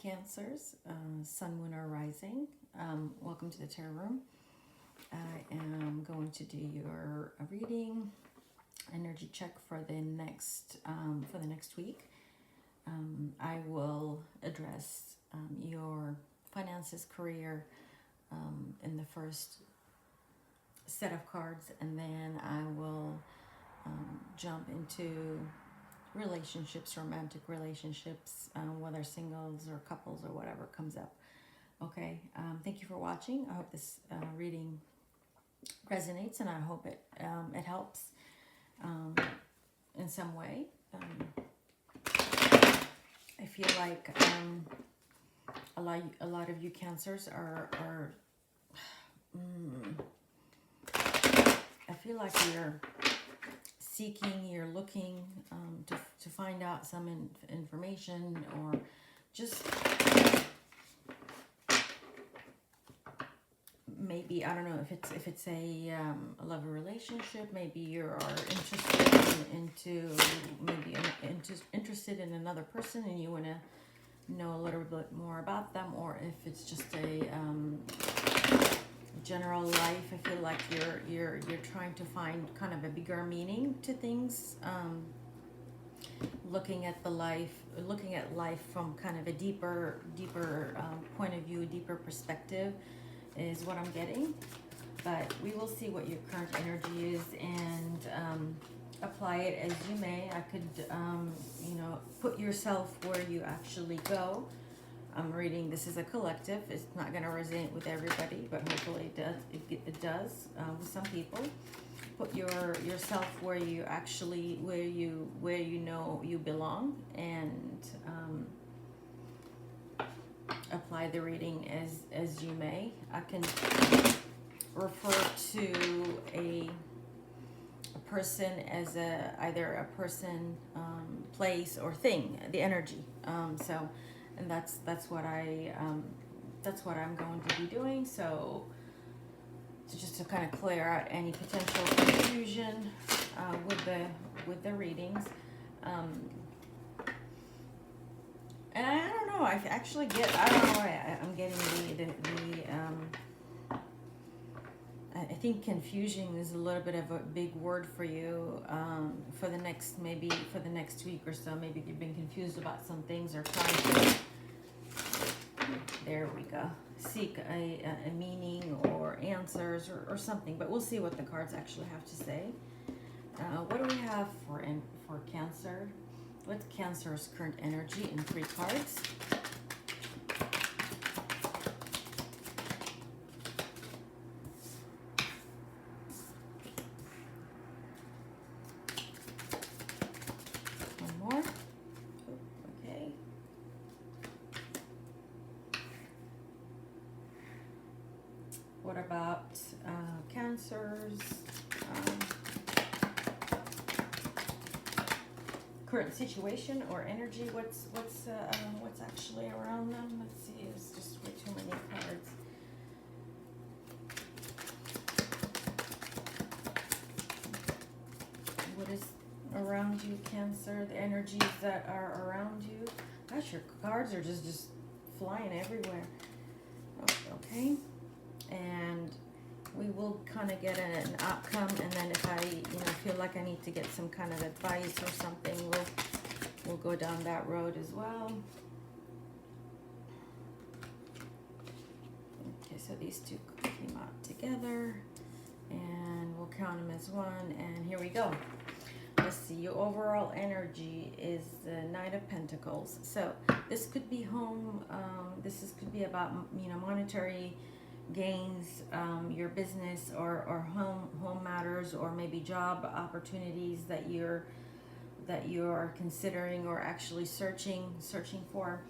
Cancers, Sun, Moon, or Rising. Welcome to the Tarot Room. I am going to do your reading, energy check for the next week. I will address your finances, career in the first set of cards, and then I will jump into relationships, romantic relationships, whether singles or couples or whatever comes up. Okay, thank you for watching. I hope this reading resonates, and I hope it helps in some way. I feel like a lot of you Cancers are I feel like you're seeking, you're looking to find out some information, or just maybe, I don't know if it's a love relationship. Maybe you are interested in another person and you want to know a little bit more about them, or if it's just a general life. I feel like you're trying to find kind of a bigger meaning to things, looking at life from kind of a deeper point of view, deeper perspective is what I'm getting. But we will see what your current energy is, and apply it as you may. I could put yourself where you actually go. I'm reading, this is a collective. It's not going to resonate with everybody, but hopefully it does. It does with some people. Put yourself where you actually, where you know you belong, and apply the reading as you may. I can refer to a person as either a person, place, or thing. The energy. And that's what I'm going to be doing. So just to kind of clear out any potential confusion with the readings. And I don't know. I actually get. I don't know. I'm getting I think confusion is a little bit of a big word for you for the next week or so. Maybe you've been confused about some things, or trying to. There we go. Seek a meaning or answers or something. But we'll see what the cards actually have to say. What do we have for Cancer? What's Cancer's current energy in 3 cards? One more. Okay. What about Cancer's current situation or energy? What's actually around them? Let's see. It's just way too many cards. What is around you, Cancer? The energies that are around you. Gosh, your cards are just flying everywhere. Okay. And we will kind of get an outcome, and then if I feel like I need to get some kind of advice or something, we'll go down that road as well. Okay, so these two came out together, and we'll count them as one, and here we go. Let's see, your overall energy is the Knight of Pentacles. So this could be home, could be about monetary gains, your business or home matters, or maybe job opportunities that you are considering or actually searching for.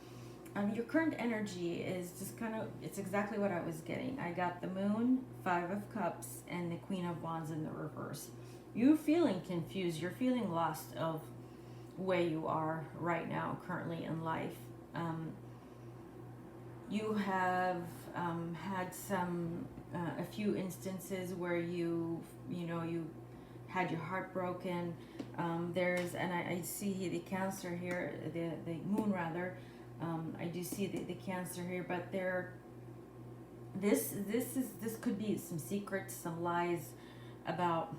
Your current energy is just kind of, it's exactly what I was getting. I got the Moon, 5 of Cups, and the Queen of Wands in the reverse. You're feeling confused. You're feeling lost of where you are right now, currently in life. You have had a few instances where you had your heart broken. And I see the Cancer here, the Moon rather. I do see the Cancer here, but this could be some secrets, some lies about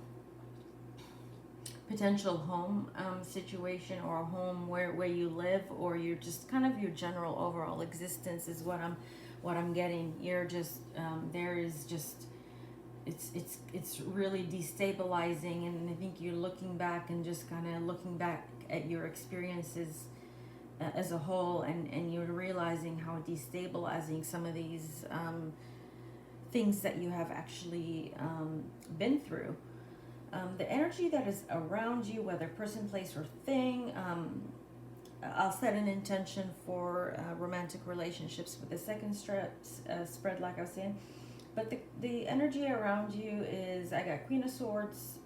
potential home situation, or a home where you live, or you're just kind of your general overall existence is what I'm getting. You're just there is just it's really destabilizing, and I think you're looking back and just kind of looking back at your experiences as a whole, and you're realizing how destabilizing some of these things that you have actually been through. The energy that is around you, whether person, place, or thing, I'll set an intention for romantic relationships with the second spread, like I was saying. But the energy around you is, I got Queen of Swords,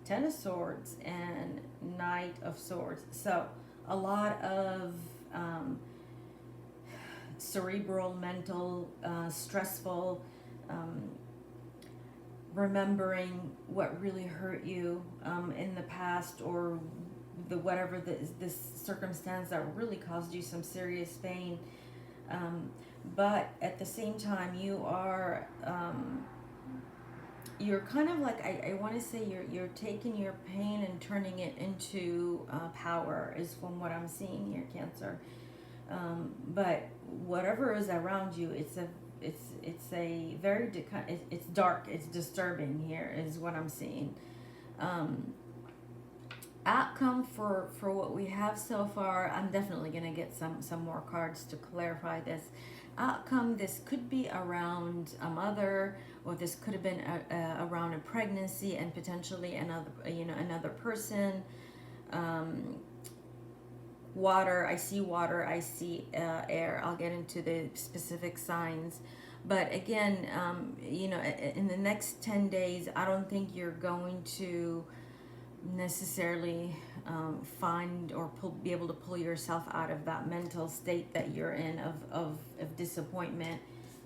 Ten of Swords, and Knight of Swords. So a lot of cerebral, mental, stressful, remembering what really hurt you in the past, or whatever this circumstance that really caused you some serious pain. But at the same time, you're kind of like, I want to say you're taking your pain and turning it into power, is from what I'm seeing here, Cancer. But whatever is around you, it's a very it's dark, it's disturbing here, is what I'm seeing. Outcome for what we have so far, I'm definitely going to get some more cards to clarify this outcome. This could be around a mother, or this could have been around a pregnancy and potentially another person. Water, I see water, I see air. I'll get into the specific signs. But again, in the next 10 days, I don't think you're going to necessarily find or be able to pull yourself out of that mental state that you're in of disappointment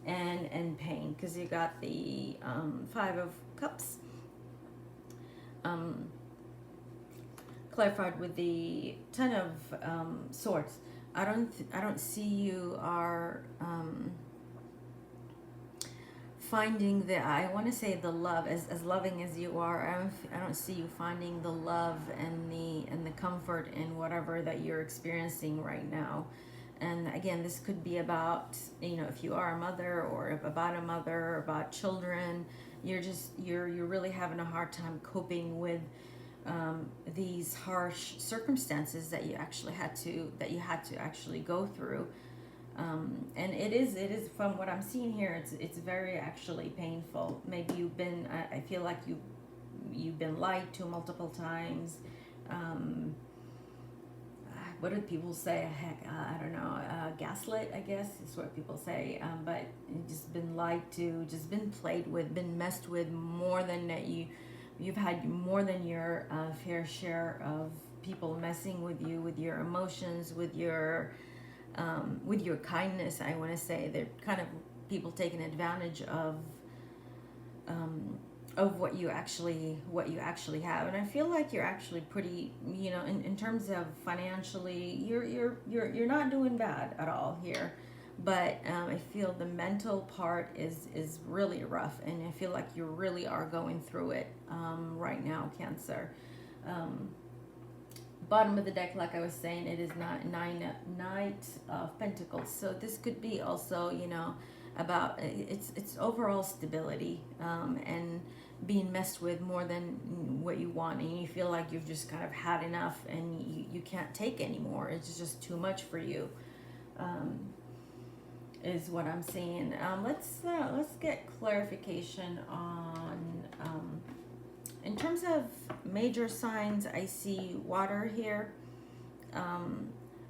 and pain, because you got the Five of Cups clarified with the Ten of Swords. I don't see you are finding I want to say the love, as loving as you are. I don't see you finding the love and the comfort in whatever that you're experiencing right now. And again, this could be about, if you are a mother, or about a mother, or about children. You're really having a hard time coping with these harsh circumstances that you had to actually go through. And it is from what I'm seeing here, it's very actually painful. Maybe I feel like you've been lied to multiple times. What do people say? Heck, I don't know. Gaslit, I guess, is what people say. But you've just been lied to, just been played with, been messed with more than that you've had more than your fair share of people messing with you, with your emotions, with your kindness. I want to say they're kind of people taking advantage of what you actually have. And I feel like you're actually pretty, in terms of financially, you're not doing bad at all here. But I feel the mental part is really rough, and I feel like you really are going through it right now, Cancer. Bottom of the deck, like I was saying, it is Knight of Pentacles. So this could be also, about it's overall stability and being messed with more than what you want, and you feel like you've just kind of had enough, and you can't take anymore. It's just too much for you. Is what I'm seeing. Let's get clarification on in terms of major signs. I see water here,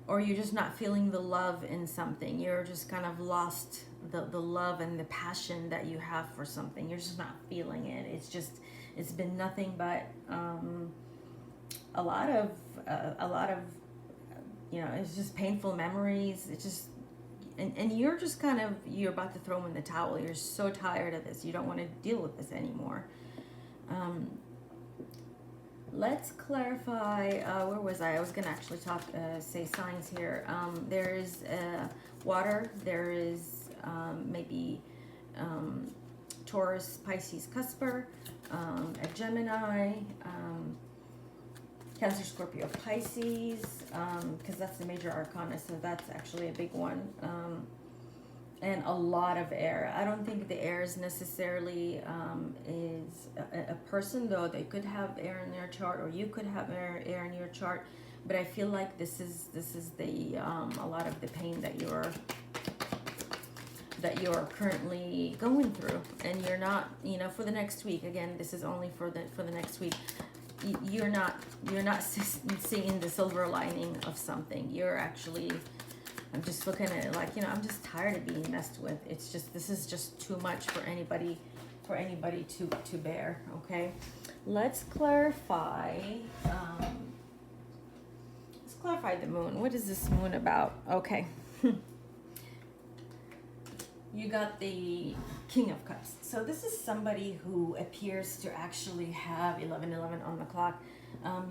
or you're just not feeling the love in something. You're just kind of lost the love and the passion that you have for something. You're just not feeling it. It's been nothing but a lot of it's just painful memories. It's just and you're just kind of, you're about to throw in the towel. You're so tired of this. You don't want to deal with this anymore. Let's clarify, where was I? I was gonna actually talk, say signs here. There is water, there is maybe Taurus, Pisces, Cusper, a Gemini, Cancer, Scorpio, Pisces, because that's the major arcana, so that's actually a big one. And a lot of air. I don't think the air is necessarily is a person, though they could have air in their chart, or you could have air in your chart. But I feel like this is the a lot of the pain that you're currently going through, and you're not, you know, for the next week. Again, this is only for the next week. You're not seeing the silver lining of something. You're actually, I'm just looking at it like, you know, I'm just tired of being messed with. It's just, this is just too much for anybody to bear. Okay, let's clarify. Let's clarify the moon. What is this moon about? Okay. You got the King of Cups. So this is somebody who appears to actually have 11:11 on the clock.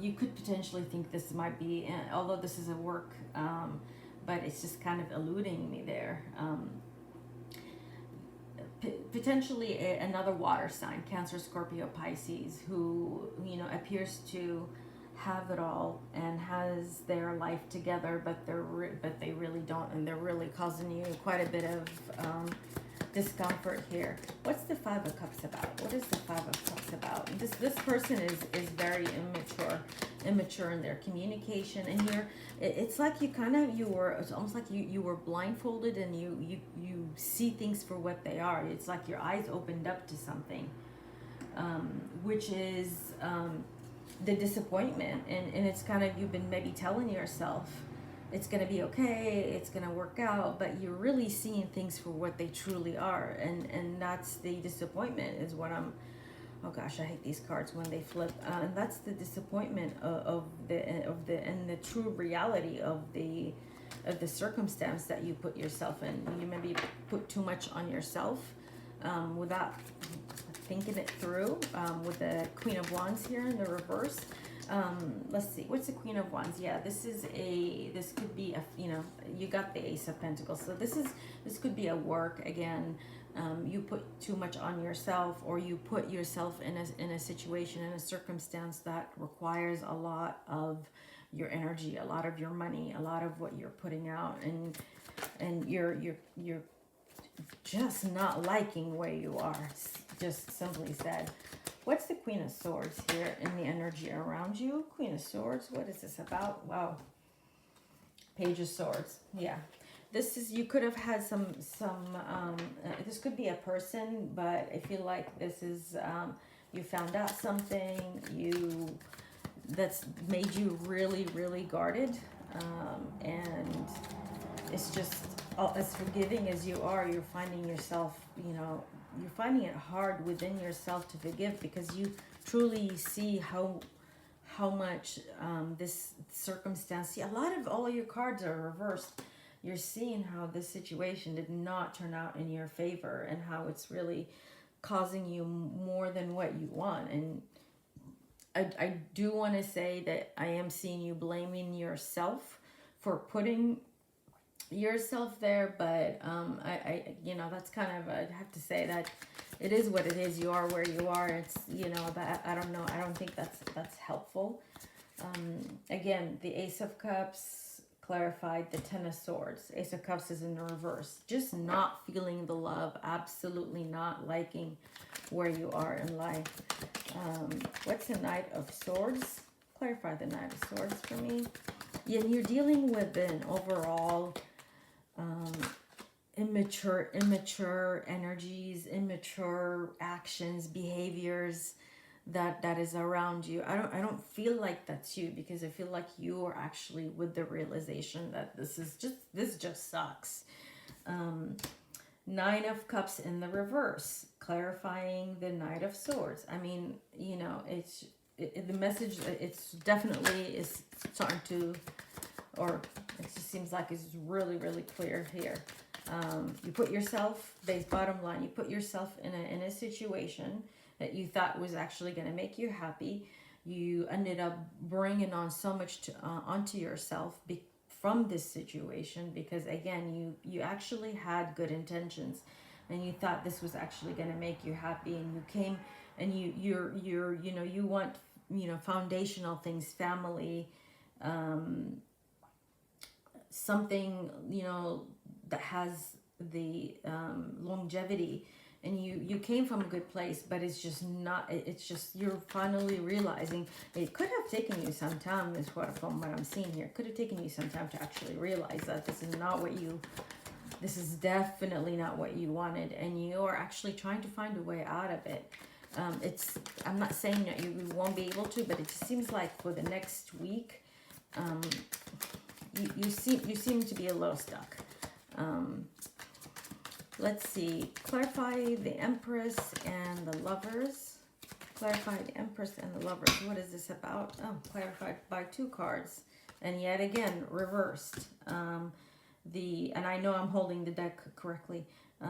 You could potentially think this might be, although this is a work, but it's just kind of eluding me there. Potentially another water sign, Cancer, Scorpio, Pisces, who, you know, appears to have it all and has their life together, but they really don't, and they're really causing you quite a bit of discomfort here. What's the Five of Cups about? What is the Five of Cups about? This person is very immature in their communication, and it's like it's almost like you were blindfolded, and you see things for what they are. It's like your eyes opened up to something, which is the disappointment, and it's kind of, you've been maybe telling yourself it's going to be okay, it's going to work out, but you're really seeing things for what they truly are, and that's the disappointment is what I'm, oh gosh, I hate these cards when they flip, and that's the disappointment of the true reality of the circumstance that you put yourself in. You maybe put too much on yourself without thinking it through, with the Queen of Wands here in the reverse. Let's see, what's the Queen of Wands? Yeah, this could be a, you know, you got the Ace of Pentacles, so this could be a work again. You put too much on yourself, or you put yourself in a situation, in a circumstance that requires a lot of your energy, a lot of your money, a lot of what you're putting out, and you're just not liking where you are, just simply said. What's the Queen of Swords here in the energy around you? Queen of Swords, what is this about? Wow. Page of Swords, yeah. This is, you could have had some this could be a person, but I feel like this is, you found out something, that's made you really, really guarded, and it's just, as forgiving as you are, you're finding yourself, you know, you're finding it hard within yourself to forgive, because you truly see how much this circumstance, see, a lot of all your cards are reversed. You're seeing how this situation did not turn out in your favor, and how it's really causing you more than what you want. And I do want to say that I am seeing you blaming yourself for putting yourself there, but I you know, that's kind of, I have to say that it is what it is. You are where you are. It's, you know, that I don't know, I don't think that's helpful. Again, the Ace of Cups clarified the Ten of Swords. Ace of Cups is in the reverse, just not feeling the love, absolutely not liking where you are in life. What's the Knight of Swords? Clarify the Knight of Swords for me. Yeah, you're dealing with an overall immature energies, immature actions, behaviors that is around you. I don't feel like that's you, because I feel like you are actually with the realization that this just sucks. Nine of Cups in the reverse, clarifying the Knight of Swords. I mean, you know, the message, it's definitely is starting to, or it just seems like it's really, really clear here. You put yourself, bottom line, you put yourself in a situation that you thought was actually going to make you happy. you ended up bringing on so much onto yourself from this situation, because again, you actually had good intentions, and you thought this was actually going to make you happy, and you came and you're you know, you want, you know, foundational things, family, something, you know, that has the longevity, and you came from a good place, but it's just not, it's just, you're finally realizing it could have taken you some time, is what, from what I'm seeing here, it could have taken you some time to actually realize that this is not what you, this is definitely not what you wanted, and you are actually trying to find a way out of it. It's, I'm not saying that you won't be able to, but it just seems like for the next week, you seem to be a little stuck. Let's see. Clarify the Empress and the Lovers. Clarify the Empress and the Lovers. What is this about? Oh, clarified by 2 cards, and yet again reversed. And I know I'm holding the deck correctly.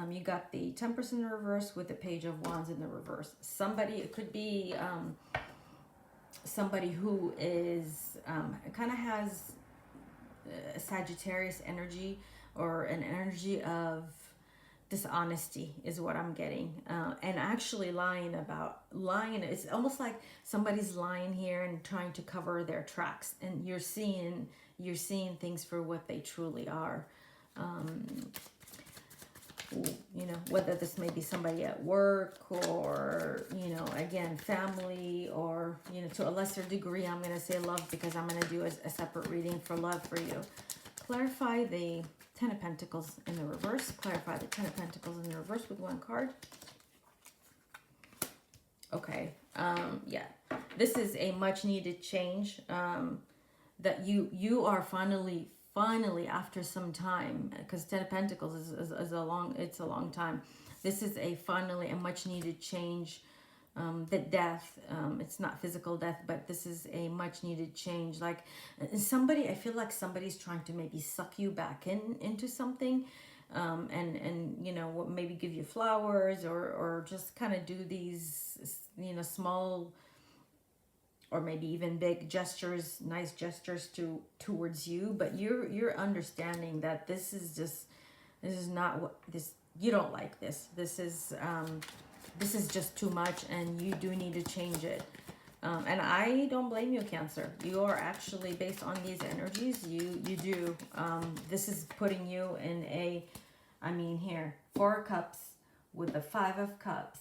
You got the Temperance in the reverse with the Page of Wands in the reverse. Somebody, it could be somebody who is kind of has a Sagittarius energy, or an energy of dishonesty is what I'm getting, and actually lying. It's almost like somebody's lying here and trying to cover their tracks, and you're seeing things for what they truly are. You know, whether this may be somebody at work, or, you know, again, family, or, you know, to a lesser degree, I'm going to say love, because I'm going to do a separate reading for love for you. Clarify the 10 of Pentacles in the reverse. Clarify the 10 of Pentacles in the reverse with 1 card. Okay. Yeah. This is a much needed change, that you are finally after some time, because 10 of Pentacles is a long time. This is finally a much needed change. The death, it's not physical death, but this is a much needed change. Like somebody, I feel like somebody's trying to maybe suck you back into something, and you know, maybe give you flowers, or just kind of do these, you know, small or maybe even big gestures, nice gestures towards you, but you're understanding that this is not what this, you don't like this. This is just too much, and you do need to change it. And I don't blame you, Cancer. You are actually, based on these energies, you do. This is putting you in I mean, here, 4 of Cups with the 5 of Cups,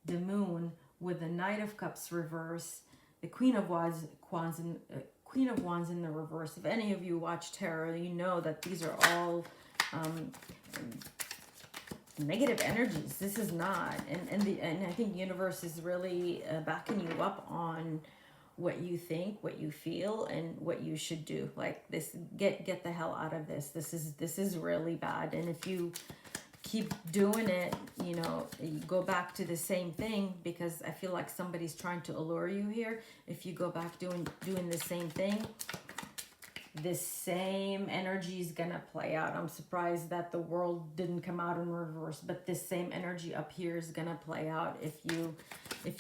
the Moon with the Knight of Cups reverse, the Queen of Wands in the reverse. If any of you watch tarot, you know that these are all negative energies. This is not, and I think the universe is really backing you up on what you think, what you feel, and what you should do. Like this, get the hell out of this. This is really bad. And if you keep doing it, you know, you go back to the same thing, because I feel like somebody's trying to allure you here. If you go back doing the same thing, this same energy is gonna play out. I'm surprised that the world didn't come out in reverse, but this same energy up here is gonna play out if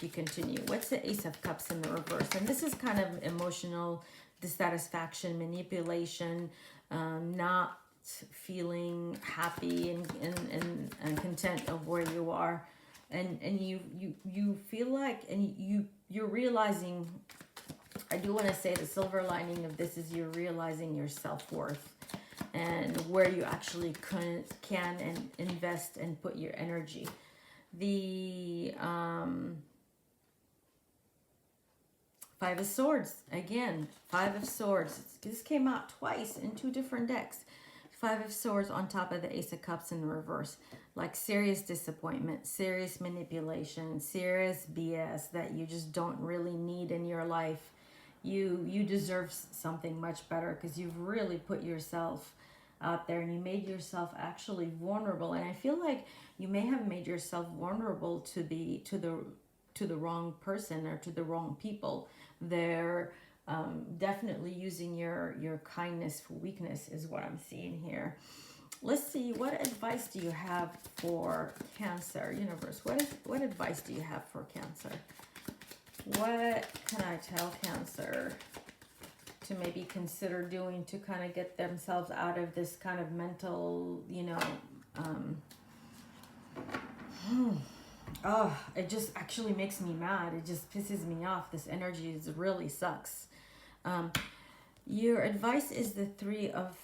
you continue. What's the Ace of Cups in the reverse? And this is kind of emotional dissatisfaction, manipulation, not feeling happy and content of where you are, and you feel like, and you're realizing, I do want to say the silver lining of this is you're realizing your self-worth and where you actually can and invest and put your energy. The 5 of Swords, again, 5 of Swords. This came out twice in 2 different decks. 5 of Swords on top of the Ace of Cups in reverse. Like serious disappointment, serious manipulation, serious BS that you just don't really need in your life. You deserve something much better, because you've really put yourself out there, and you made yourself actually vulnerable. And I feel like you may have made yourself vulnerable to the wrong person, or to the wrong people. They're definitely using your kindness for weakness is what I'm seeing here. Let's see, what advice do you have for Cancer? Universe, what advice do you have for Cancer? What can I tell Cancer to maybe consider doing to kind of get themselves out of this kind of mental, oh, it just actually makes me mad. It just pisses me off. This energy really sucks. Your advice is the three of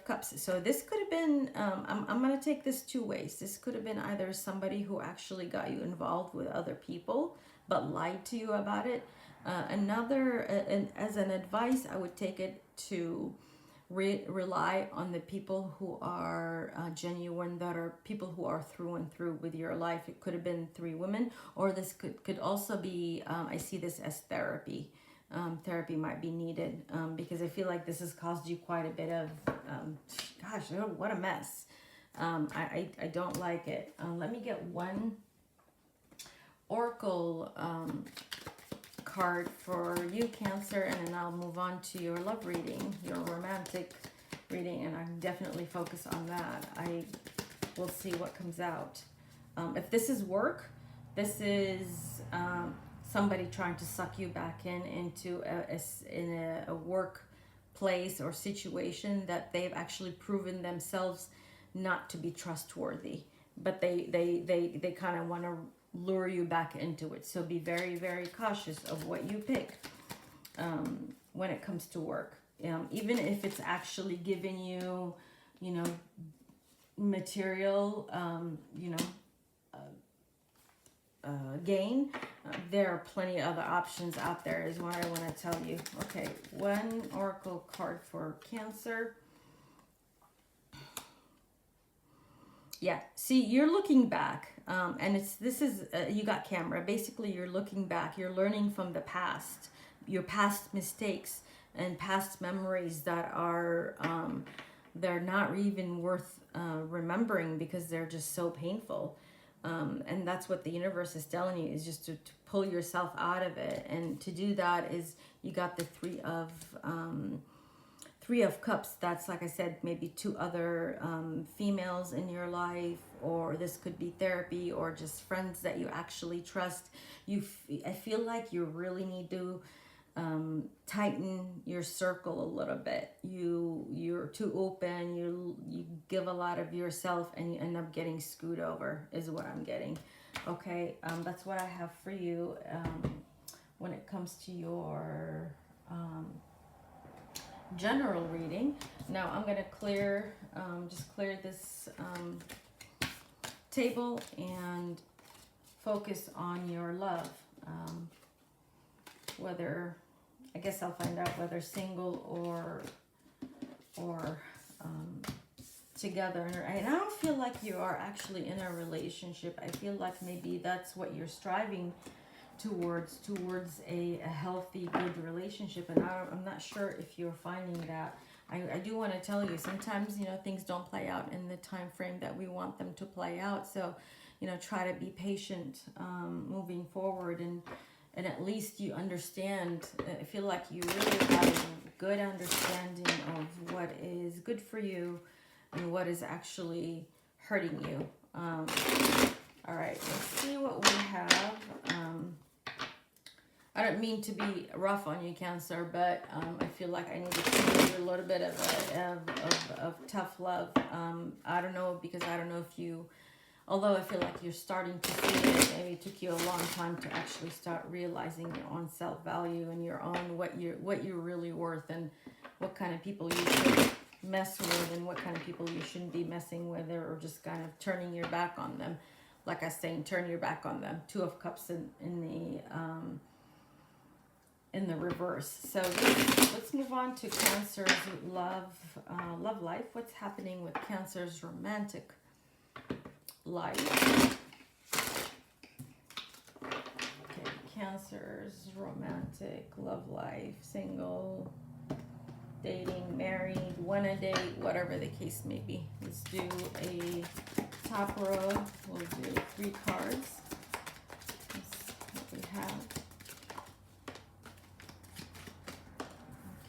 cups. So this could have been, I'm going to take this two ways. This could have been either somebody who actually got you involved with other people, but lied to you about it. As an advice, I would take it to rely on the people who are genuine, that are people who are through and through with your life. It could have been three women, or this could also be, I see this as therapy. Therapy might be needed because I feel like this has caused you quite a bit of, gosh, what a mess. I don't like it. Let me get one Oracle card for you, Cancer, and then I'll move on to your love reading, your romantic reading, and I definitely focus on that. I will see what comes out. If this is work, this is somebody trying to suck you back into a workplace or situation that they've actually proven themselves not to be trustworthy, but they kind of want to lure you back into it. So be very, very cautious of what you pick when it comes to work. Even if it's actually giving you, material, gain, there are plenty of other options out there is what I want to tell you. Okay, one Oracle card for Cancer. Yeah, see, you're looking back, and you got camera. Basically, you're looking back. You're learning from the past, your past mistakes and past memories that are they're not even worth remembering because they're just so painful. And that's what the universe is telling you, is just to pull yourself out of it. And to do that is, you got the Three of Cups. That's, like I said, maybe two other females in your life, or this could be therapy, or just friends that you actually trust. I feel like you really need to tighten your circle a little bit. You're too open. You give a lot of yourself, and you end up getting screwed over, is what I'm getting. Okay, that's what I have for you when it comes to your general reading. Now I'm going to clear this table and focus on your love. Whether, I guess I'll find out whether single or together. And I don't feel like you are actually in a relationship. I feel like maybe that's what you're striving towards a healthy, good relationship. And I'm not sure if you're finding that. I do want to tell you, sometimes, things don't play out in the time frame that we want them to play out. So, try to be patient moving forward, and at least you understand. I feel like you really have a good understanding of what is good for you and what is actually hurting you. All right, let's see what we have. I don't mean to be rough on you, Cancer, but I feel like I need to give you a little bit of tough love. I don't know, because I don't know if you, although I feel like you're starting to see it, maybe it took you a long time to actually start realizing your own self-value and your own, what you're really worth, and what kind of people you should mess with and what kind of people you shouldn't be messing with, or just kind of turning your back on them. Like I was saying, turn your back on them. Two of Cups in the reverse. So let's move on to Cancer's love life. What's happening with Cancer's romantic life? Okay, Cancer's romantic love life, single, dating, married, wanna date, whatever the case may be. Let's do a top row. We'll do 3 cards. That's what we have.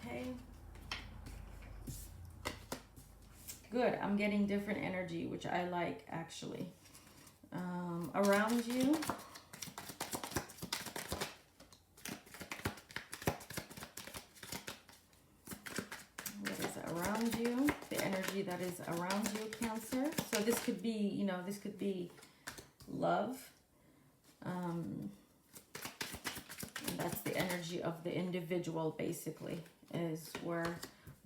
Okay. Good. I'm getting different energy, which I like, actually. Around you. around you, the energy that is around you, Cancer. So this could be, you know, this could be love. And that's the energy of the individual, basically, is where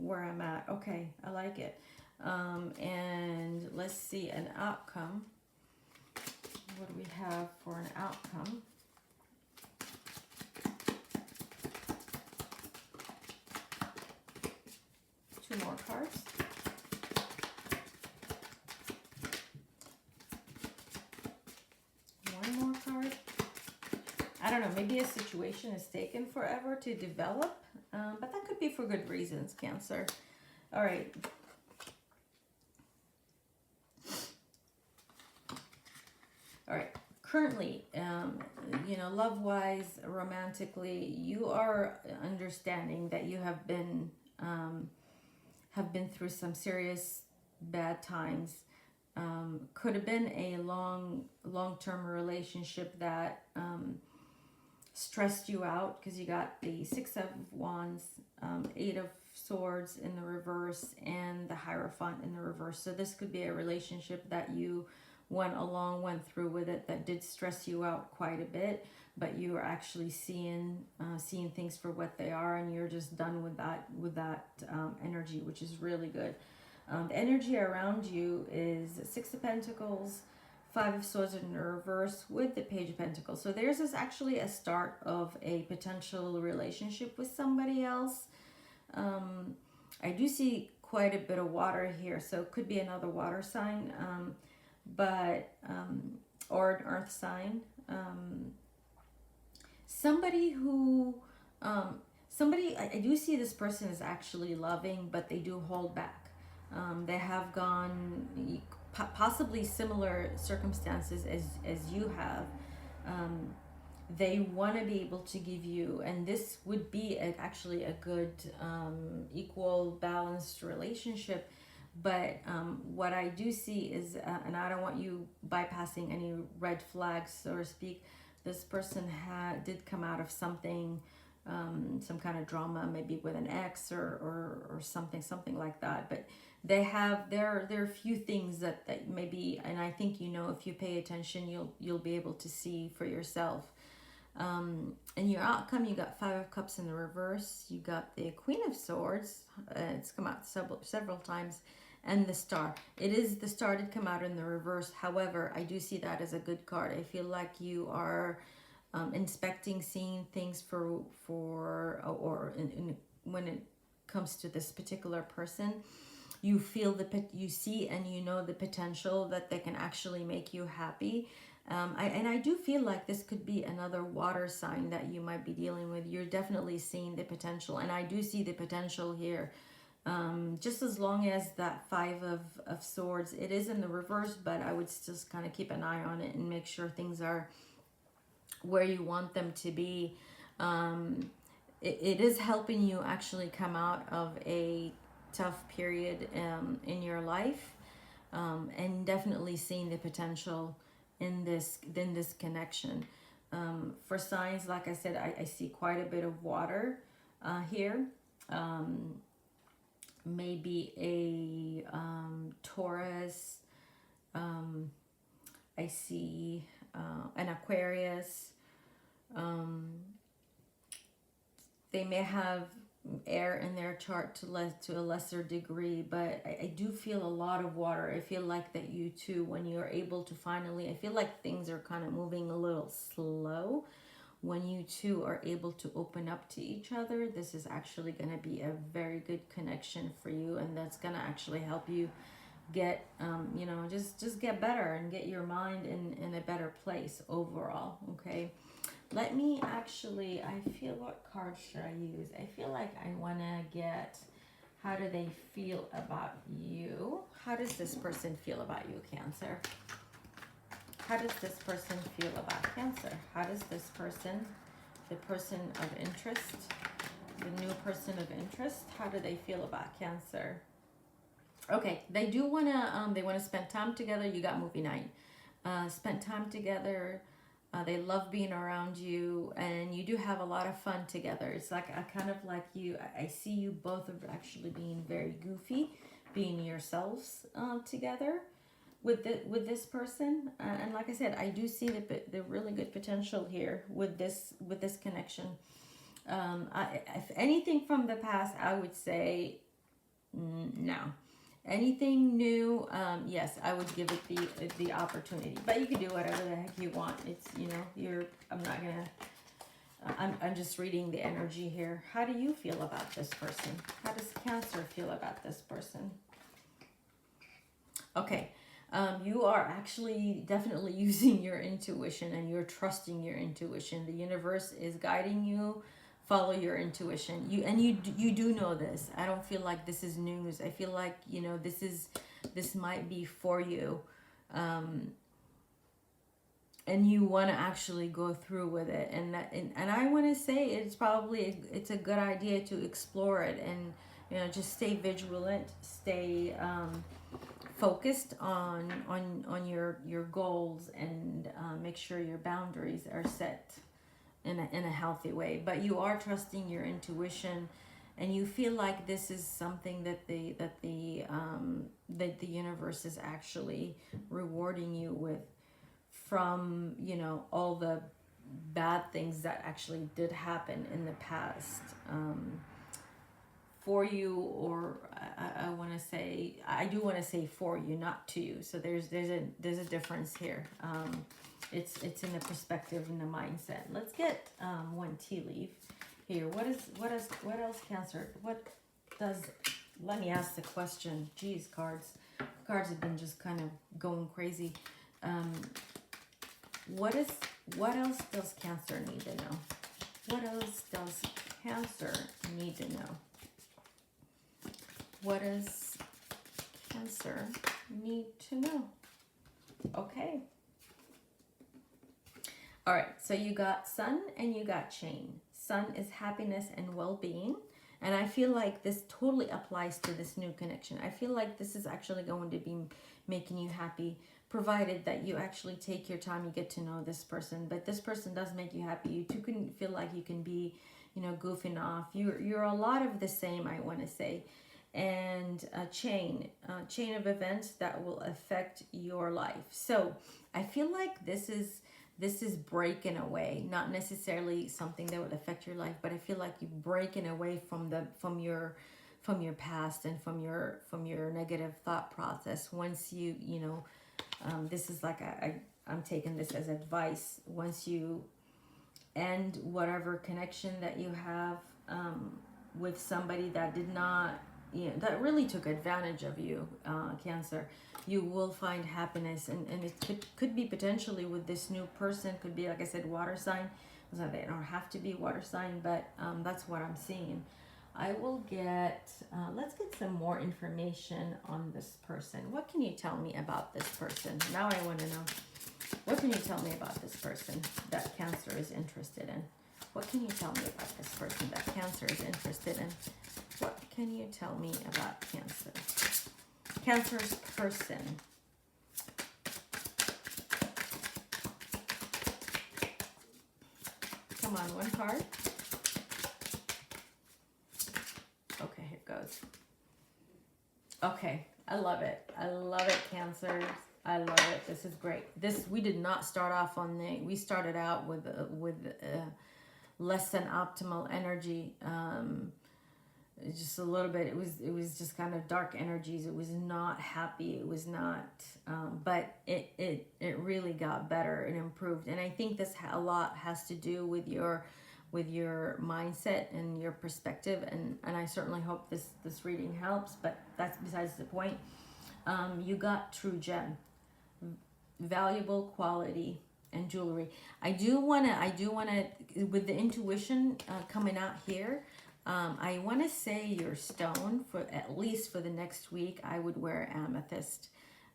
I'm at. Okay, I like it. And let's see an outcome. What do we have for an outcome? Two more cards. One more card. I don't know, maybe a situation is taken forever to develop, but that could be for good reasons, Cancer. All right. All right. Currently, you know, love-wise, romantically, you are understanding that you have been through some serious bad times. Could have been a long-term relationship that stressed you out, because you got the Six of Wands, Eight of Swords in the reverse, and the Hierophant in the reverse. So this could be a relationship that you went through with it, that did stress you out quite a bit, but you are actually seeing things for what they are, and you're just done with that energy, which is really good. The energy around you is Six of Pentacles, Five of Swords in the reverse with the Page of Pentacles. So theirs is actually a start of a potential relationship with somebody else. I do see quite a bit of water here, so it could be another water sign, or an earth sign. Somebody who, I do see this person is actually loving, but they do hold back. They have gone possibly similar circumstances as you have. They want to be able to give you, and this would be actually a good equal balanced relationship. But what I do see is, and I don't want you bypassing any red flags, so to speak, this person did come out of something, some kind of drama, maybe with an ex or something like that. But there are a few things that maybe, and I think, you know, if you pay attention, you'll be able to see for yourself. And your outcome, you got Five of Cups in the reverse, you got the Queen of Swords, it's come out several times, and the Star. The Star did come out in the reverse. However, I do see that as a good card. I feel like you are inspecting, seeing things when it comes to this particular person. You feel you see and you know the potential that they can actually make you happy. I do feel like this could be another water sign that you might be dealing with. You're definitely seeing the potential, and I do see the potential here. Just as long as that Five of Swords, it is in the reverse, but I would just kind of keep an eye on it and make sure things are where you want them to be. It is helping you actually come out of a tough period in your life, and definitely seeing the potential in this connection. For signs, like I said, I see quite a bit of water here. Maybe a Taurus. I see an Aquarius. They may have air in their chart to a lesser degree, but I do feel a lot of water. I feel like that you too, when you're able to finally, I feel like things are kind of moving a little slow. When you two are able to open up to each other, this is actually going to be a very good connection for you, and that's going to actually help you get, you know, just get better and get your mind in a better place overall. Okay. Let me actually, I feel, what card should I use? I feel like I want to get, how do they feel about you? How does this person feel about you, Cancer? How does this person feel about Cancer? How does this person, the person of interest, the new person of interest, how do they feel about Cancer? Okay, they do want to, they want to spend time together. You got movie night. Spend time together. They love being around you, and you do have a lot of fun together. It's like I kind of like you. I see you both of actually being very goofy, being yourselves together with this person. And like I said, I do see the really good potential here with this connection. If anything from the past, I would say no. Anything new, yes, I would give it the opportunity. But you can do whatever the heck you want. It's, you know, I'm not gonna. I'm just reading the energy here. How do you feel about this person? How does Cancer feel about this person? Okay. You are actually definitely using your intuition, and you're trusting your intuition. The universe is guiding you. Follow your intuition. You do know this. I don't feel like this is news. I feel like, you know, this might be for you, and you want to actually go through with it. And I want to say it's a good idea to explore it, and, you know, just stay vigilant, stay focused on your goals, and make sure your boundaries are set in a healthy way. But you are trusting your intuition, and you feel like this is something that the universe is actually rewarding you with, from, you know, all the bad things that actually did happen in the past, for you. Or I want to say, I do want to say for you, not to you. So there's a difference here. It's in the perspective and the mindset. Let's get one tea leaf here. What else, Cancer? Let me ask the question. Geez, cards have been just kind of going crazy. What else does Cancer need to know? What else does Cancer need to know? What does Cancer need to know? Okay. All right, so you got Sun and you got Chain. Sun is happiness and well-being. And I feel like this totally applies to this new connection. I feel like this is actually going to be making you happy, provided that you actually take your time, you get to know this person. But this person does make you happy. You two can feel like you can be, you know, goofing off. You're a lot of the same, I want to say. And a chain of events that will affect your life. So I feel like this is breaking away, not necessarily something that would affect your life, but I feel like you're breaking away from your past and from your negative thought process. Once you know, this is like I'm taking this as advice. Once you end whatever connection that you have with somebody that did not, you know, that really took advantage of you, Cancer, you will find happiness, and it could be potentially with this new person. Could be, like I said, water sign. So they don't have to be water sign, but that's what I'm seeing. I will get, let's get some more information on this person. What can you tell me about this person? Now I want to know, what can you tell me about this person that Cancer is interested in? What can you tell me about this person that Cancer is interested in? What can you tell me about Cancer? Cancer's person. Come on, one card. Okay, here it goes. Okay, I love it. I love it, Cancer. I love it. This is great. We did not start off we started out with less than optimal energy. Just a little bit. It was just kind of dark energies. It was not happy. It was not. But it really got better and improved. And I think this a lot has to do with your mindset and your perspective. And I certainly hope this reading helps. But that's besides the point. You got true gem, valuable quality, and jewelry. I do wanna with the intuition coming out here. I want to say your stone, for at least for the next week, I would wear amethyst.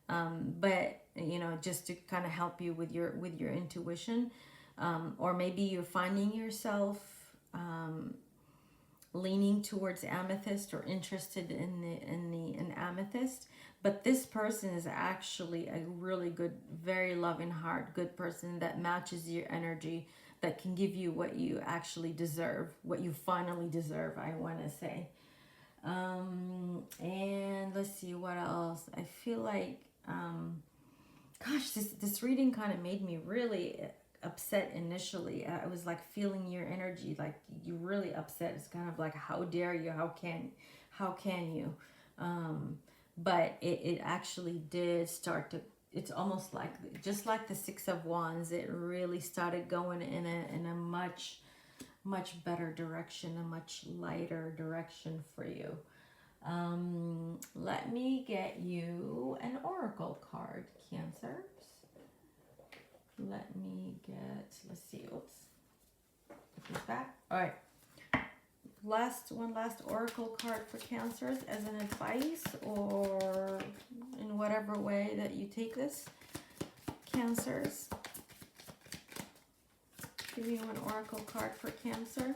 But you know, just to kind of help you with your intuition, or maybe you're finding yourself leaning towards amethyst or interested in amethyst. But this person is actually a really good, very loving heart, good person that matches your energy, that can give you what you actually deserve, what you finally deserve, I want to say. And let's see what else. I feel like, gosh, this reading kind of made me really upset initially. I was like feeling your energy, like you really upset. It's kind of like, how dare you? How can you? But it actually did start to. It's almost like, just like the Six of Wands, it really started going in a much better direction, a much lighter direction for you. Let me get you an oracle card, Cancers. Let me get, let's see, oops, put this back. All right, one last oracle card for Cancers as an advice, or in whatever way that you take this, Cancers. Give me one oracle card for Cancer.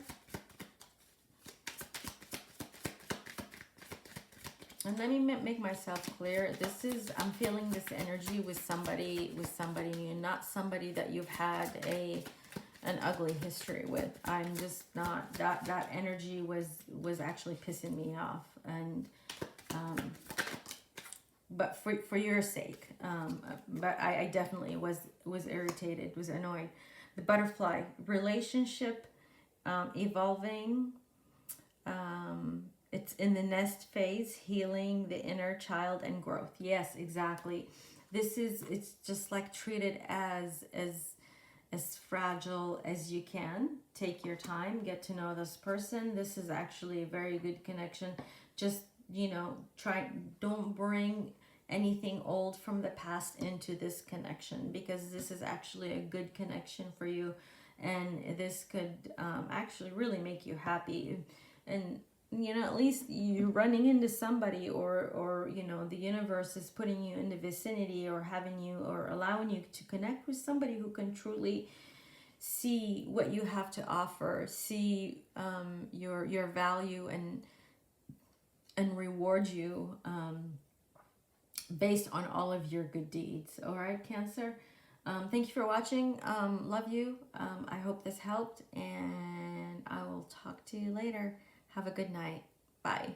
And let me make myself clear. This is, I'm feeling this energy with somebody new, not somebody that you've had an ugly history with. I'm just not, that energy was actually pissing me off. And but for your sake, but I definitely was irritated, was annoyed. The butterfly relationship, evolving. It's in the nest phase, healing the inner child and growth. Yes, exactly. It's just like, treat it as fragile as you can. Take your time, get to know this person. This is actually a very good connection. Just, don't bring anything old from the past into this connection, because this is actually a good connection for you, and this could actually really make you happy. And at least you're running into somebody, or the universe is putting you in the vicinity, or having you, or allowing you to connect with somebody who can truly see what you have to offer, see your value, and reward you based on all of your good deeds. All right, Cancer. Thank you for watching. Love you. I hope this helped, and I will talk to you later. Have a good night. Bye.